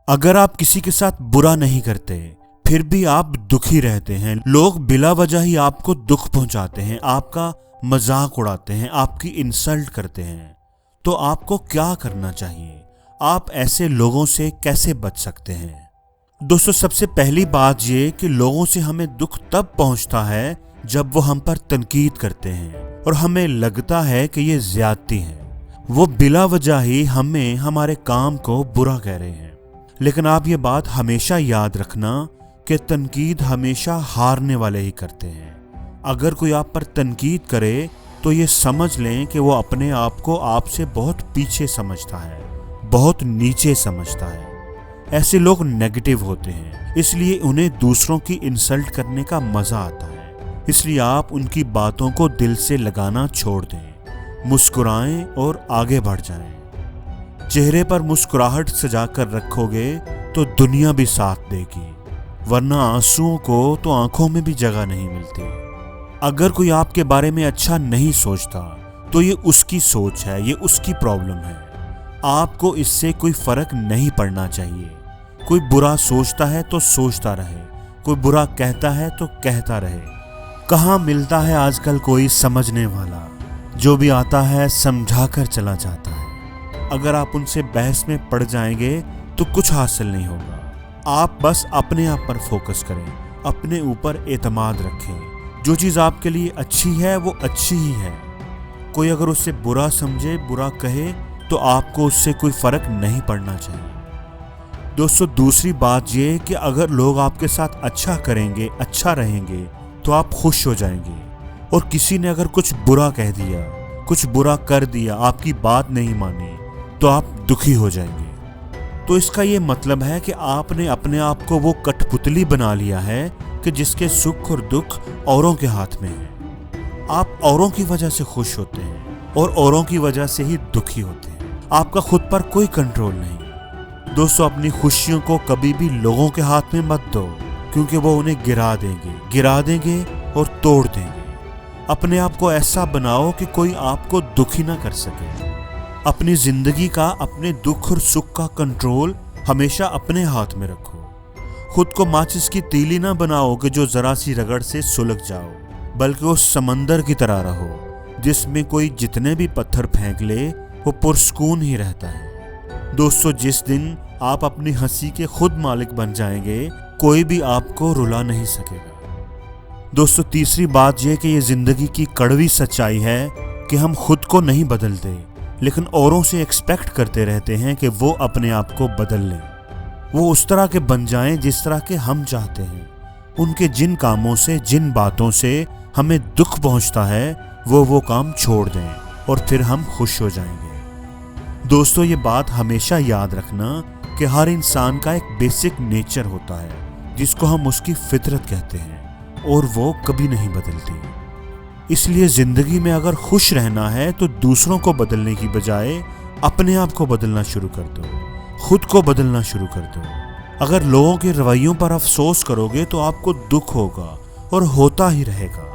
अगर आप किसी के साथ बुरा नहीं करते फिर भी आप दुखी रहते हैं, लोग बिला वजह ही आपको दुख पहुंचाते हैं, आपका मजाक उड़ाते हैं, आपकी इंसल्ट करते हैं, तो आपको क्या करना चाहिए? आप ऐसे लोगों से कैसे बच सकते हैं? दोस्तों, सबसे पहली बात ये कि लोगों से हमें दुख तब पहुंचता है जब वो हम पर तनकीद करते हैं और हमें लगता है कि ये ज्यादती है। वो बिला वजह ही हमें हमारे काम को बुरा कह रहे हैं। लेकिन आप ये बात हमेशा याद रखना कि तनकीद हमेशा हारने वाले ही करते हैं। अगर कोई आप पर तनकीद करे तो ये समझ लें कि वो अपने आप को आपसे बहुत पीछे समझता है, बहुत नीचे समझता है। ऐसे लोग नेगेटिव होते हैं, इसलिए उन्हें दूसरों की इंसल्ट करने का मजा आता है। इसलिए आप उनकी बातों को दिल से लगाना छोड़ दें, मुस्कुराएं और आगे बढ़ जाएं। चेहरे पर मुस्कुराहट सजाकर रखोगे तो दुनिया भी साथ देगी, वरना आंसुओं को तो आंखों में भी जगह नहीं मिलती। अगर कोई आपके बारे में अच्छा नहीं सोचता तो ये उसकी सोच है, ये उसकी प्रॉब्लम है। आपको इससे कोई फर्क नहीं पड़ना चाहिए। कोई बुरा सोचता है तो सोचता रहे, कोई बुरा कहता है तो कहता रहे। कहाँ मिलता है आजकल कोई समझने वाला, जो भी आता है समझा कर चला जाता है। अगर आप उनसे बहस में पड़ जाएंगे तो कुछ हासिल नहीं होगा। आप बस अपने आप पर फोकस करें, अपने ऊपर एतमाद रखें। जो चीज़ आपके लिए अच्छी है वो अच्छी ही है। कोई अगर उससे बुरा समझे, बुरा कहे, तो आपको उससे कोई फर्क नहीं पड़ना चाहिए। दोस्तों, दूसरी बात ये कि अगर लोग आपके साथ अच्छा करेंगे, अच्छा रहेंगे, तो आप खुश हो जाएंगे। और किसी ने अगर कुछ बुरा कह दिया, कुछ बुरा कर दिया, आपकी बात नहीं मानी, तो आप दुखी हो जाएंगे। तो इसका ये मतलब है कि आपने अपने आप को वो कठपुतली बना लिया है कि जिसके सुख और दुख औरों के हाथ में है। आप औरों की वजह से खुश होते हैं और औरों की वजह से ही दुखी होते हैं। आपका खुद पर कोई कंट्रोल नहीं। दोस्तों, अपनी खुशियों को कभी भी लोगों के हाथ में मत दो, क्योंकि वो उन्हें गिरा देंगे और तोड़ देंगे। अपने आप को ऐसा बनाओ कि कोई आपको दुखी ना कर सके। अपनी जिंदगी का, अपने दुख और सुख का कंट्रोल हमेशा अपने हाथ में रखो। खुद को माचिस की तीली ना बनाओ कि जो जरा सी रगड़ से सुलग जाओ, बल्कि वो समंदर की तरह रहो जिसमें कोई जितने भी पत्थर फेंक ले वो पुरस्कून ही रहता है। दोस्तों, जिस दिन आप अपनी हंसी के खुद मालिक बन जाएंगे, कोई भी आपको रुला नहीं सकेगा। दोस्तों, तीसरी बात यह कि ये जिंदगी की कड़वी सच्चाई है कि हम खुद को नहीं बदलते, लेकिन औरों से एक्सपेक्ट करते रहते हैं कि वो अपने आप को बदल लें, वो उस तरह के बन जाएं जिस तरह के हम चाहते हैं। उनके जिन कामों से, जिन बातों से हमें दुख पहुंचता है, वो काम छोड़ दें और फिर हम खुश हो जाएंगे। दोस्तों, ये बात हमेशा याद रखना कि हर इंसान का एक बेसिक नेचर होता है जिसको हम उसकी फितरत कहते हैं, और वो कभी नहीं बदलती। इसलिए जिंदगी में अगर खुश रहना है तो दूसरों को बदलने की बजाय अपने आप को बदलना शुरू कर दो, खुद को बदलना शुरू कर दो। अगर लोगों के रवैयों पर अफसोस करोगे तो आपको दुख होगा और होता ही रहेगा।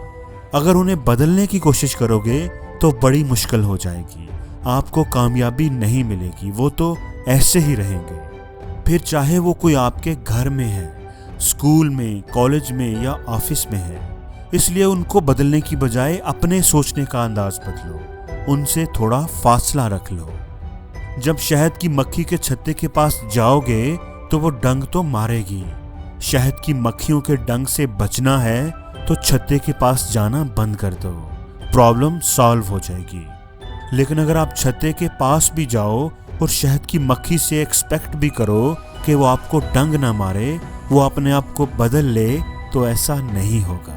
अगर उन्हें बदलने की कोशिश करोगे तो बड़ी मुश्किल हो जाएगी, आपको कामयाबी नहीं मिलेगी, वो तो ऐसे ही रहेंगे। फिर चाहे वो कोई आपके घर में है, स्कूल में, कॉलेज में या ऑफिस में है। इसलिए उनको बदलने की बजाय अपने सोचने का अंदाज बदलो, उनसे थोड़ा फासला रख लो। जब शहद की मक्खी के छत्ते के पास जाओगे तो वो डंक तो मारेगी। शहद की मक्खियों के डंक से बचना है तो छत्ते के पास जाना बंद कर दो, प्रॉब्लम सॉल्व हो जाएगी। लेकिन अगर आप छत्ते के पास भी जाओ और शहद की मक्खी से एक्सपेक्ट भी करो कि वो आपको डंक ना मारे, वो अपने आप को बदल ले, तो ऐसा नहीं होगा।